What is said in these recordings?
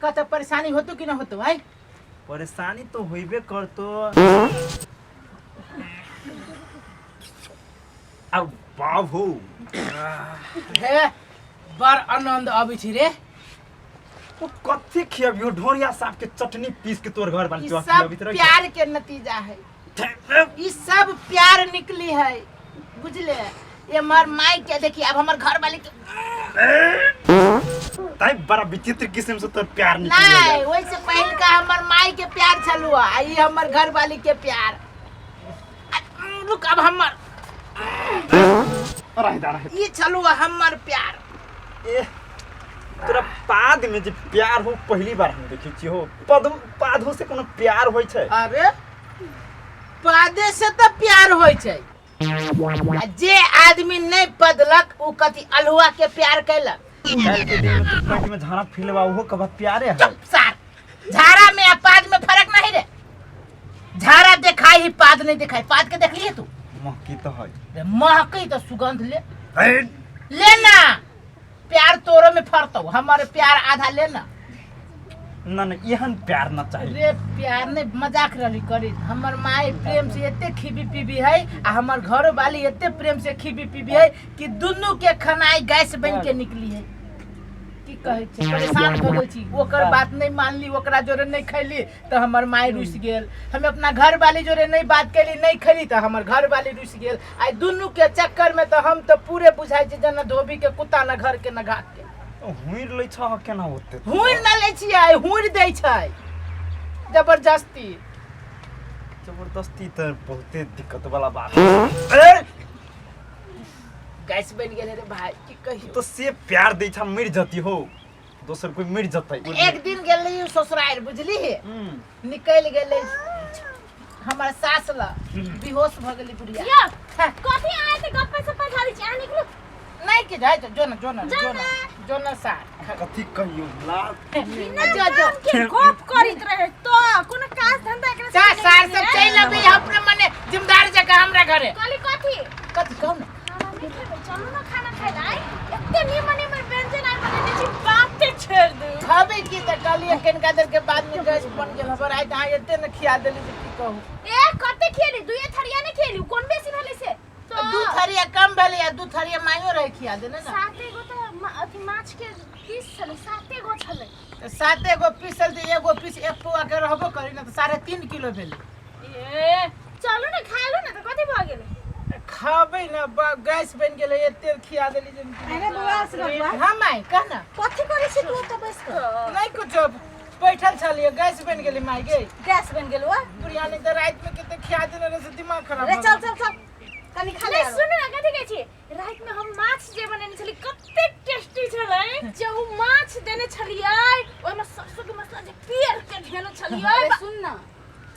कहता परेशानी होतो कि ना होतो भाई? परेशानी तो होइबे करतो। अब बाबू हे बड़ आनंद आबै छी रे। वो कथी खियाबियो ढोरिया साहब के चटनी पीस के तोर घर बन ई सब प्यार के नतीजा है। ई सब प्यार निकली है बुझले। ये मर माई के देखी अब हमर घर वाली के ताई बड़ा विचित्र किस्म से तोर प्यार निकल नहीं वैसे पहल का हमर माई के प्यार चलू आई हमर घर वाली के प्यार। रुक अब हमर ये चलू हमर प्यार। ए तोरा पाद में जे प्यार हो पहली बार हम देखै छी हो। पादो से कोनो प्यार होय छै? अरे पादे से तो प्यार होय छै। जे आदमी नहीं पदलक उ कथी अलहुआ के प्यार कैलक। काल के दिन में पेट में झाड़ा फिलवा वो कब प्यारे है? चुप सार। झाड़ा में पाद में फर्क नहीं रे। झाड़ा दिखाई ही पाद नहीं दिखाई। पाद के देख लिए तू? महकी तो है। महकी तो सुगंध लेना। प्यार तोरो में फरतो हमारे प्यार आधा लेना। ना ना एहन प्यार ना चाहिए रे। प्यार नहीं मजाक रही करी। हमर माई प्रेम से एते खीबी पीबी है आ हमर घर वाली एते प्रेम से खीबी पीबी है कि दुनू के खनाई गैस बन के निकली है। की कहे छै परेशान हो गेल छी। ओकर बात नहीं मानली ओकरा जोरे नहीं खैली तो हमर माई रुस गेल। हम अपना घर वाली जोरे नहीं बात कैली नहीं खैली तो हमर घर वाली रुस गेल। आई दुनू के चक्कर में तो हम तो पूरे बुझाई छै जना धोबी के कुत्ता न घर के न घाट के। हुइर लै छ केना होते? हुइर न लै छियै हुइर दै छै जबरदस्ती। जबरदस्ती तो बहुते दिक्कत वाला बात है। गैस बन गेले रे भाई की कही। तो से प्यार दै छ मर जती हो दोसर कोई मर जतै। एक दिन गेलै ससुराल बुझली है निकल गेलै हमर सास ला बेहोश भ गेली बुढ़िया। या कथि आए ते गप्पे से पठारी छ आ निकलू नहीं के जाय जो न सार कथी कहियो लाल जो के गप करित रहे तो कोनो काज धंधा एकरा सा सार सब चल अबे अपने मने जिम्मेदार जगह हमरा घरे। काली कथि कहू ना चलो ना खाना खाए लाई एते निमन व्यंजन आइ बने छी बाते छोड़ दू। खाबे की त काली कनका देर के बाद में गैस बन गेल हमर आइ त एते न खिया देली जे की कहू। ए कते खेली दुए थरिया ने खेली कोन बेसी भेलै से? तो दू थरिया कम भेलै या दू थरिया माइयो रहे खिया देने ना। साते गो तो अथि माछ के पीस छले साते गो छले तो साते गो पीसल त एगो पीस एक पौआ के रहबो करी ना तो 3.5 किलो भेलै। ए चलो ना खा लो ना तो कथि भ गेलै? खाबे ना गैस बन गेलै एते खिया देली जे। अरे बुआ से हम आई कहना कथि करै छी तू त बैस कर नहीं कुछ बैठल छलिए गैस बन गेलै माई गे। गैस बन गेलवा बुढ़िया ने तो रात में केते खिया देने रे से दिमाग खराब। रे चल कनी खा ले। सुन ना कथि कहै छी रात में हम माछ जे बनेने छली कते टेस्टी छलै। जे उ माछ देने छलियै ओय में सरसों के मसाला जे पीर के धेने छलियै। सुन ना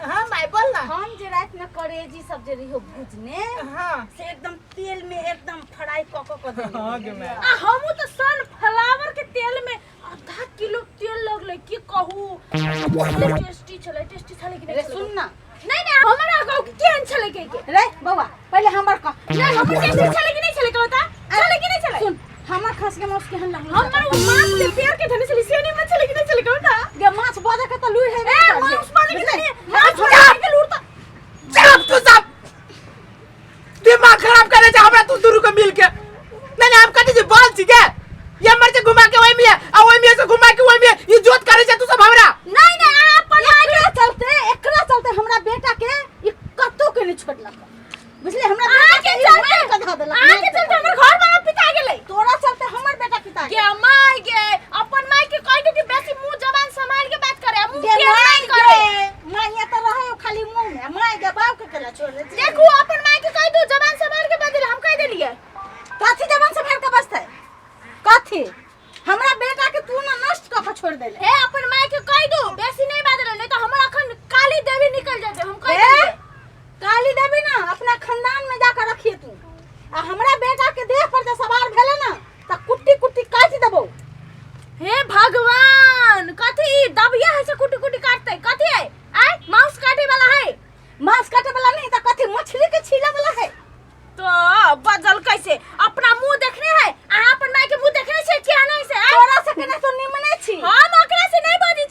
हां माई बोल ना। हम जे रात में करेजी सब जे रहियो भुजने हां से एकदम तेल में एकदम फ्राई क देने। हां गे मैं आ हमहु तो सनफ्लावर के तेल में आधा किलो तेल लगले की कहू टेस्टी छलै कि नहीं? सुन ना नहीं हमरा कहू कि केहन छलै के रे बाबा पहले हमर कह नहीं हमर टेस्टी छलै कि नहीं छलै कहता छलै कि नहीं छलै? सुन हमर खस के माछ केहन लागल? हमर माछ के पेड़ के धने छलै से नहीं छलै कि नहीं छलै कहता? गे माछ बाजा के त लुई है ए माछ बाजा के नहीं माछ बाजा के लूर त चुप तू सब दिमाग खराब करे जा हमरा तू दुरु के मिल के। नहीं हम कथि जे बोल छी के ये मर जे घुमा के ओइ में आ ओइ में से घुमा के ओइ में इज्जत करे छ तू सब हमरा। नहीं अपन एकरा चलते हमरा बेटा के ई कत्तो के नहीं छोड़लक बुझले। हमरा बेटा के चलते कधा देलक आके चलते हमर घर वाला पिता गेलै तोरा चलते हमर बेटा पिता गे माय गे अपन माय के कहि दे कि बेसी मुंह जबान संभाल के बात करे मुंह के नहीं करे। माय त रहे खाली मुंह में माय के बाप के केला छोड़ दे। देखू अपन माय के कहि दो जबान संभाल के बात हम कह देलिए कथि जबान संभाल के बसतै कथि हमरा बेटा के तू ना नष्ट क के छोड़ देले। हे अपन माय के कहि दो बेसी नहीं बात नहीं तो हमरा अखन काली देवी निकल जाते हम कह देलिए। काली देवी ना अपना खानदान में जाकर रखिए तू आ हमरा बेटा के देह पर जे सवार भेले ना त कुट्टी कुट्टी काट देबो। हे भगवान कथि दबिया है से कुट्टी कुट्टी काटते कथि है? आय मांस काटे वाला है? मांस काटे वाला नहीं त कथि मछली के छीले वाला है? तो बदल कैसे अपना मुंह देखने है? आ अपन माय के मुंह देखने से क्या नहीं से? तोरा से केना तो निमने छी हम ओकरा से नहीं बजी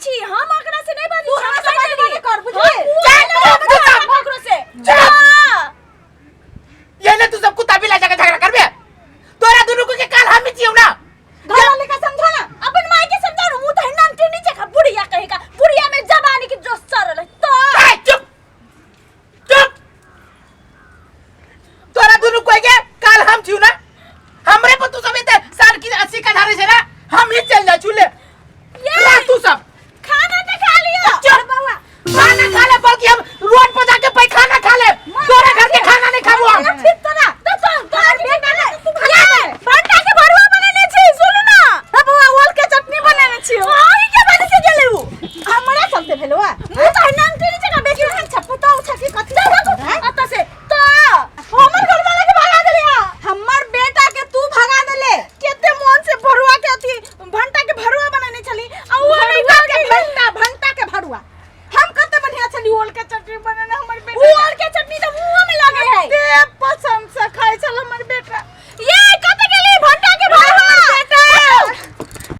के चटनी बने ना हमर बेटा। उ और के चटनी तो